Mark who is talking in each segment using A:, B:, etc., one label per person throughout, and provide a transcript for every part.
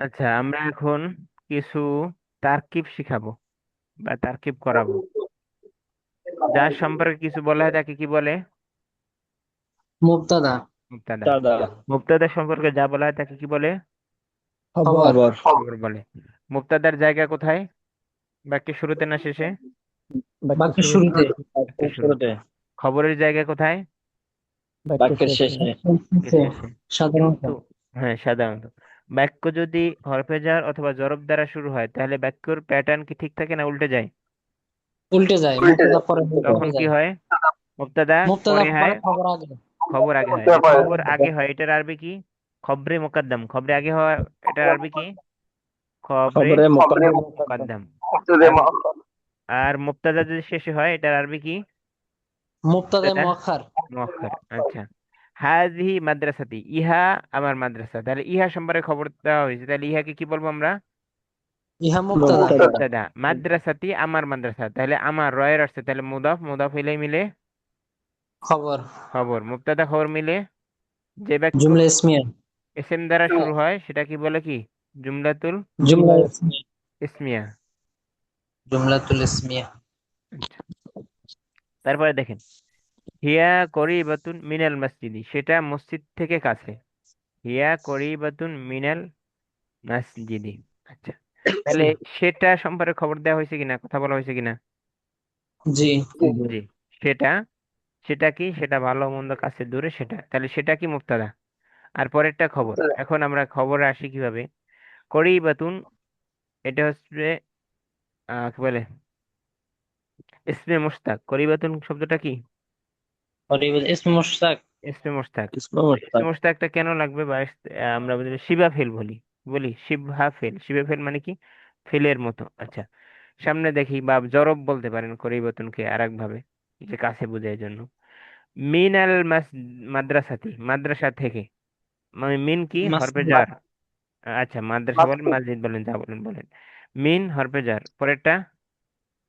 A: আচ্ছা, আমরা এখন কিছু তারকিব শিখাবো বা তারকিব করাবো। যার সম্পর্কে কিছু বলা হয় তাকে কি বলে?
B: মুবতাদা।
A: মুবতাদা।
C: দাদা।
A: মুবতাদা সম্পর্কে যা বলা হয় তাকে কি বলে?
B: খবর।
C: খবর।
A: খবর বলে। মুবতাদার জায়গা কোথায়? বাক্যের শুরুতে না শেষে?
B: বাক্যের শুরুতে।
A: বাক্যের শুরুতে।
C: শুরুতে।
A: খবরের জায়গা কোথায়?
C: বাক্যের শেষে।
A: বাক্যের শেষে।
B: সাধারণত।
A: কিন্তু হ্যাঁ, সাধারণত বাক্য যদি হরফে জার অথবা জরব দ্বারা শুরু হয় তাহলে বাক্যর প্যাটার্ন কি ঠিক থাকে না উল্টে যায়?
B: উল্টে যায়, মুবতাদা পরে
A: তখন
B: উল্টে
A: কি
B: যায়।
A: হয়? মুবতাদা
B: মুবতাদা
A: পরে হয়,
B: পরে খবর আগে।
A: খবর আগে হয়। যে খবর আগে হয় এটার আরবি কি? খবরে মোকদ্দম। খবরে আগে হয় এটার আরবি কি? খবরে
C: খবরে মোকাদ্দম।
A: মোকদ্দম। আর আর মুবতাদা যদি শেষে হয় এটার আরবি কি?
B: মুবতাদায়ে
A: মুবতাদা
B: মুআক্খার।
A: মুআক্খার। আচ্ছা, হাযিহি মাদ্রাসাতি, ইহা আমার মাদ্রাসা। তাহলে ইহা সম্পর্কে খবর দেওয়া হয়েছে, তাহলে ইহাকে কি বলবো আমরা?
B: ইহা মুবতাদা।
C: মুবতাদা।
A: মুবতাদা। মাদ্রাসাতি আমার মাদ্রাসা, তাহলে আমার রয়ের আসছে, তাহলে মুদাফ মুদাফ ইলাইহি মিলে
B: খবর।
A: খবর। মুবতাদা খবর মিলে যে বাক্য
B: জুমলা ইসমিয়া।
A: এসএম দ্বারা শুরু হয় সেটা কি বলে কি? জুমলাতুল
B: জুমলা ইসমিয়া।
A: ইসমিয়া।
B: জুমলাতুল ইসমিয়া।
A: আচ্ছা, তারপরে দেখেন, হিয়া করিবাতুন মিনাল মসজিদি, সেটা মসজিদ থেকে কাছে। হিয়া করিবাতুন মিনাল মসজিদি। আচ্ছা, তাহলে সেটা সম্পর্কে খবর দেওয়া হয়েছে কিনা, কথা বলা হয়েছে কিনা?
B: জি।
A: জি। সেটা, সেটা কি? সেটা ভালো মন্দ কাছে দূরে সেটা, তাহলে সেটা কি? মুবতাদা। আর পরেরটা খবর। এখন আমরা খবরে আসি কিভাবে? করিবাতুন, এটা হচ্ছে কি বলে, ইসমে মুশতাক। করিবাতুন শব্দটা কি?
B: করিব ইসমু মুশতাক।
A: ইসমে মুশতাক।
C: ইসমে
A: ইসমে
C: মুশতাক।
A: মুশতাকটা কেন লাগবে? বা আমরা বলি শিবা ফেল বলি, বলি শিবহা ফেল। শিবা ফেল মানে কি? ফেলের মতো। আচ্ছা, সামনে দেখি, বা জরব বলতে পারেন করিবাতুনকে আর এক ভাবে, যে কাছে বোঝায় জন্য। মিনাল মাদ্রাসাতি, মাদ্রাসা থেকে। মানে মিন কি? হরফে
B: মাসদুর।
A: জার। আচ্ছা, মাদ্রাসা বলেন, মসজিদ বলেন, যা বলেন বলেন। মিন হরফে জার, পরেরটা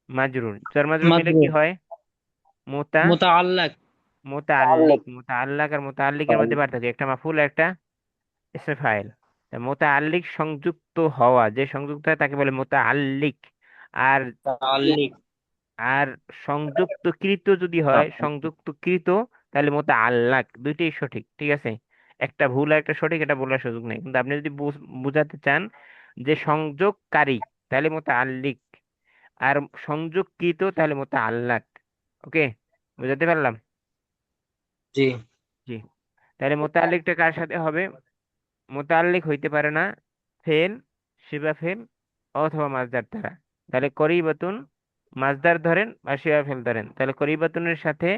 A: মাজরুর। জার মাজরুর মিলে কি
B: মাদরুর।
A: হয়? মোতা
B: মুতাআল্লাক।
A: মোতাআল্লিক। মোতাআল্লাক আর মোতাআল্লিকের মধ্যে পার্থক্য, একটা মাফুল একটা ইসমে ফাইল। তা মোতাআল্লিক সংযুক্ত হওয়া, যে সংযুক্ত হয় তাকে বলে মোতাআল্লিক। আর
B: মুতাআল্লিক।
A: আর সংযুক্ত কৃত যদি হয়, সংযুক্ত কৃত, তাহলে মোতাআল্লাক। দুইটাই সঠিক, ঠিক আছে। একটা ভুল আর একটা সঠিক, এটা বলার সুযোগ নেই। কিন্তু আপনি যদি বুঝাতে চান যে সংযোগকারী, তাহলে মোতাআল্লিক। আর সংযোগকৃত, তাহলে মোতাআল্লাক। ওকে, বুঝাতে পারলাম?
B: জি।
A: জি। তাহলে মোতাল্লিকটা কার সাথে হবে? মোতাল্লিক হইতে পারে না ফেল, শিবা ফেল অথবা মাসদার দ্বারা। তাহলে করিবাতুন মাসদার ধরেন বা শিবা ফেল ধরেন, তাহলে করিবাতুনের সাথে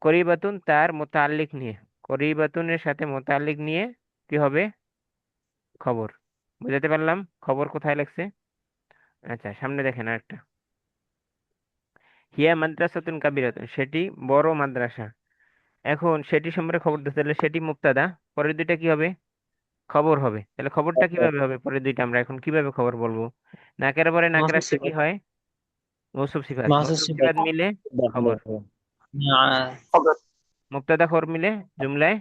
A: করিবাতুন তার মোতাল্লিক নিয়ে, করিবাতুনের সাথে মোতাল্লিক নিয়ে কি হবে? খবর। বুঝাতে পারলাম খবর কোথায় লাগছে? আচ্ছা, সামনে দেখেন আরেকটা। হিয়া মাদ্রাসাতুন কাবিরাতুন, সেটি বড় মাদ্রাসা। এখন সেটি সম্পর্কে খবর দিতে হলে সেটি মুক্তাদা, পরের দুইটা কি হবে? খবর হবে। তাহলে খবরটা কিভাবে হবে? পরের দুইটা আমরা এখন কিভাবে খবর বলবো? নাকের পরে নাকের
B: মাহসুস
A: আসলে কি
B: সিফাত।
A: হয়? মৌসুফ সিফাত।
B: মাহসুস
A: মৌসুফ
B: সিফাত।
A: সিফাত মিলে খবর।
B: আহ,
A: মুক্তাদা খবর মিলে জুমলায়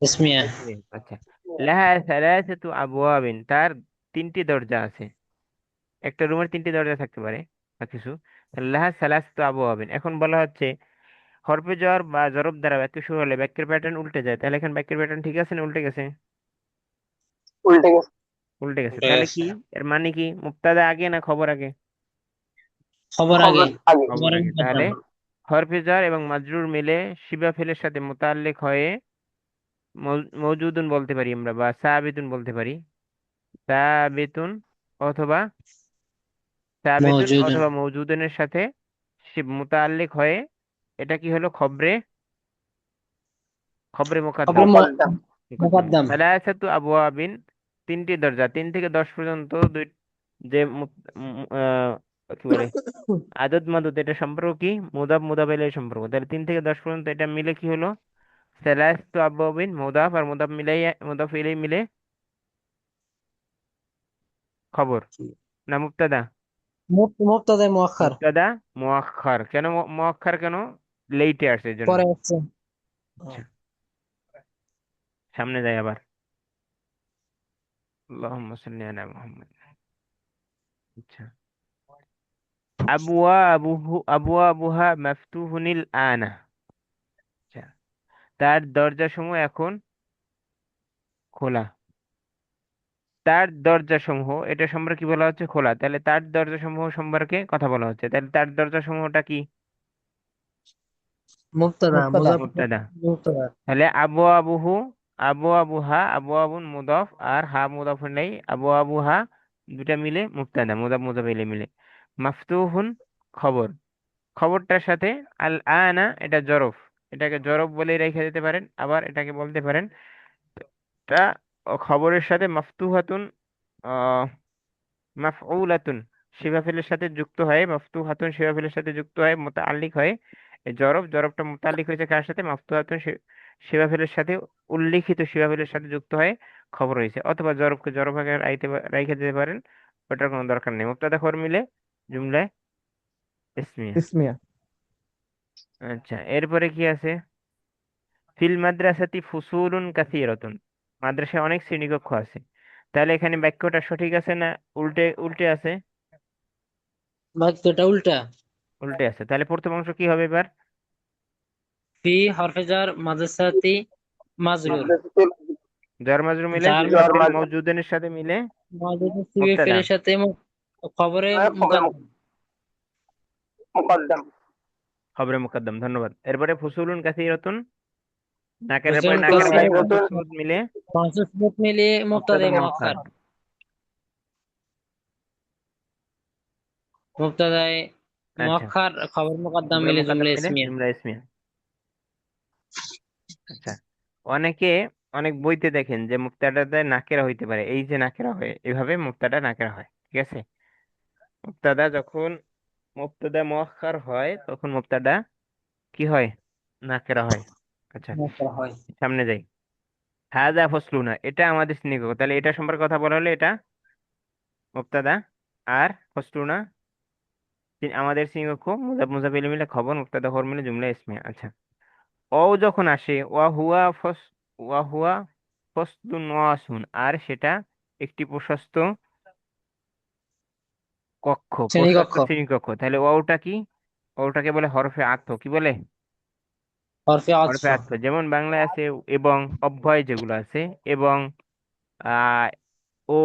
B: ইসমিয়া।
A: ইসমিয়া। আচ্ছা, লাহা সালাসাতু আবওয়াবিন, তার তিনটি দরজা আছে। একটা রুমের তিনটি দরজা থাকতে পারে বা কিছু। তাহলে লাহা সালাসাতু আবওয়াবিন, এখন বলা হচ্ছে হরফে জ্বর বা জরব দ্বারা বাক্য শুরু হলে বাক্যের প্যাটার্ন উল্টে যায়, তাহলে এখন বাক্যের প্যাটার্ন ঠিক আছে না উল্টে গেছে? উল্টে গেছে।
B: উল্টে
A: তাহলে কি?
B: গেছে।
A: এর মানে কি? মুক্তাদা আগে না খবর আগে?
B: খবর আগে।
A: খবর
B: খবরের
A: আগে। তাহলে
B: মুকদ্দম।
A: হরফে জার এবং মাজরুর মিলে শিবা ফেলের সাথে মোতাল্লিক হয়ে মৌজুদুন বলতে পারি আমরা, বা সাবিতুন বলতে পারি। সাবিতুন অথবা সাবিতুন
B: মওজুদুন।
A: অথবা মৌজুদুনের সাথে মোতাল্লিক হয়ে এটা কি হলো? খবরে, খবরে মোকাদ্দাম।
B: খবরের
A: মোকাদ্দাম।
B: মুকদ্দম।
A: সালাসাতু আবওয়াবিন, তিনটি দরজা, 3 থেকে 10 পর্যন্ত। দুই যে কি বলে আদদ মাদুদ, এটা সম্পর্ক কি? মুদাফ মুদাফ ইলাইহির সম্পর্ক। তাহলে 3 থেকে 10 পর্যন্ত এটা মিলে কি হলো? সালাসাতু আবওয়াবিন, মুদাফ আর মুদাফ মিলাই, মুদাফ ইলাইহি মিলে খবর না মুবতাদা?
B: মুবতাদায়ে মুআক্খার।
A: মুবতাদা মুআক্খার। কেন মুআক্খার কেন? লেটে আসে এর জন্য।
B: পরে হচ্ছে।
A: আচ্ছা, সামনে যাই আবার। আল্লাহুম্মা সাল্লি আলা মুহাম্মদ। আচ্ছা, আবওয়াবুহা মাফতুহুনিল আনা। আচ্ছা, তার দরজাসমূহ এখন খোলা। তার দরজাসমূহ, এটা সম্পর্কে কি বলা হচ্ছে? খোলা। তাহলে তার দরজাসমূহ সম্পর্কে কথা বলা হচ্ছে, তাহলে তার দরজাসমূহটা কি?
B: মুবতাদা
C: মুবতাদা।
B: মুজাফফর
A: মুবতাদা।
B: মুবতাদা।
A: তাহলে আবু আবুহা, আবু আবুন মুদাফ আর হা মুদাফ নেই, আবু আবুহা দুটা মিলে মুবতাদা, মুদাফ মুদাফ ইলাইহি মিলে। মাফতুহুন খবর, খবরটার সাথে আল আনা এটা জরফ, এটাকে জরফ বলে রেখে দিতে পারেন, আবার এটাকে বলতে পারেন তা খবরের সাথে মাফতুহাতুন মাফউলাতুন শিফা ফেলের সাথে যুক্ত হয়, মাফতুহাতুন শিফা ফেলের সাথে যুক্ত হয়, মুতাআল্লিক হয়। এই জরফটা মুতাআল্লিক হয়েছে কার সাথে? মাফতুহাতুন শিফা ফেলের সাথে, উল্লিখিত শিফা ফেলের সাথে যুক্ত হয়, খবর হয়েছে। অথবা জরফকে জরফ আকারে রাইখে দিতে পারেন, ওটার কোনো দরকার নেই। মুবতাদা খবর মিলে জুমলায় ইসমিয়া।
C: ইসমিয়া।
A: আচ্ছা, এরপরে কি আছে? ফিল মাদ্রাসাতি ফুসুলুন কাসীরাতুন, মাদ্রাসায় অনেক শ্রেণীকক্ষ আছে। তাহলে এখানে বাক্যটা সঠিক আছে না উল্টে উল্টে আছে?
B: বাক্যটা উল্টা।
A: উল্টে আছে। তাহলে প্রথম অংশ কি হবে এবার?
B: ফি হরফে জার মাদ্রাসাতি মাজরুর,
A: জার মাজরুর মিলে
B: যার
A: সিফাতুল মাওজুদানের সাথে মিলে
B: মাদ্রাসা সিবে
A: মুবতাদা।
B: ফেলের সাথে খবরে মুকদ্দম।
A: খবরে মুকদ্দম, ধন্যবাদ। এরপরে ফুসুলুন কাসীরাতুন, নাকেরের পরে
B: হুসেন
A: নাকের
B: কাসির
A: বাই মানসুব সুবুত মিলে
B: পাঁচশ সুবত মিলিয়ে মুবতাদা
A: মুবতাদা মুআক্খার।
B: মুআক্খার। মুবতাদায়ে
A: আচ্ছা,
B: মুআক্খার খবর মুকদ্দম
A: খবরে
B: মিলে
A: মুকদ্দম
B: জুমলা
A: মিলে
B: ইসমিয়া।
A: জুমলা ইসমিয়া। আচ্ছা, অনেকে অনেক বইতে দেখেন যে মুক্তাদাতে নাকেরা হইতে পারে, এই যে নাকেরা হয় এভাবে মুক্তাদা নাকেরা হয়, ঠিক আছে? মুক্তাদা যখন মুক্তাদা মুআক্খার হয় তখন মুক্তাদা কি হয়? নাকেরা হয়। আচ্ছা,
B: মুআক্খার হয়।
A: সামনে যাই। হাজা ফসলুনা, এটা আমাদের শ্রেণীকক্ষ। তাহলে এটা সম্পর্কে কথা বলা হলে এটা মুক্তাদা, আর ফসলুনা আমাদের শ্রেণীকক্ষ, মুজাফ মুজাফ ইলাইহি মিলে খবর, মুক্তাদা খবর মিলে জুমলা ইসমিয়া। আচ্ছা, ও যখন আসে ওয়া হুয়া ফসলুন ওয়াসুন, আর সেটা একটি প্রশস্ত কক্ষ, প্রশস্ত
B: শ্রেণীকক্ষ
A: শ্রেণীকক্ষ। তাহলে ওয়াওটা কি? ওটাকে বলে হরফে আতফ। কি বলে?
B: হরফে আতফ।
A: হরফে আতফ। যেমন বাংলায় আছে এবং, অব্যয় যেগুলো আছে এবং, আহ ও,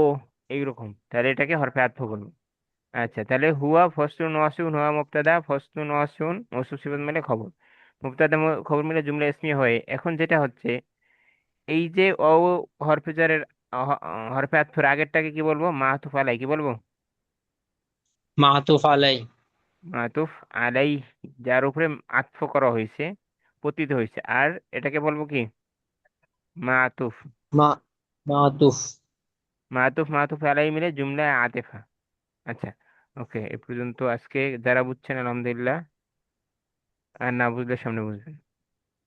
A: এইরকম, তাহলে এটাকে হরফে আতফ বলবো। আচ্ছা, তাহলে হুয়া ফসলুন ওয়াসুন, হুয়া মুবতাদা, ফসলুন ওয়াসুন মওসুফ সিফাত মিলে খবর, মুবতাদা খবর মিলে জুমলা ইসমিয়া হয়। এখন যেটা হচ্ছে, এই যে ও হরফে জারের হরফে আতফের আগেরটাকে কি বলবো? মাতুফ আলাই কি বলবো?
B: মাতুফ আলাই।
A: মাতুফ আলাই, যার উপরে আতফ করা হয়েছে, পতিত হয়েছে, আর এটাকে বলবো কি? মাতুফ।
B: মা মাতুফ।
A: মাতুফ আলাই মিলে জুমলা আতিফা। আচ্ছা, ওকে, এ পর্যন্ত আজকে। যারা বুঝছেন আলহামদুলিল্লাহ, আর না বুঝলে সামনে বুঝবেন।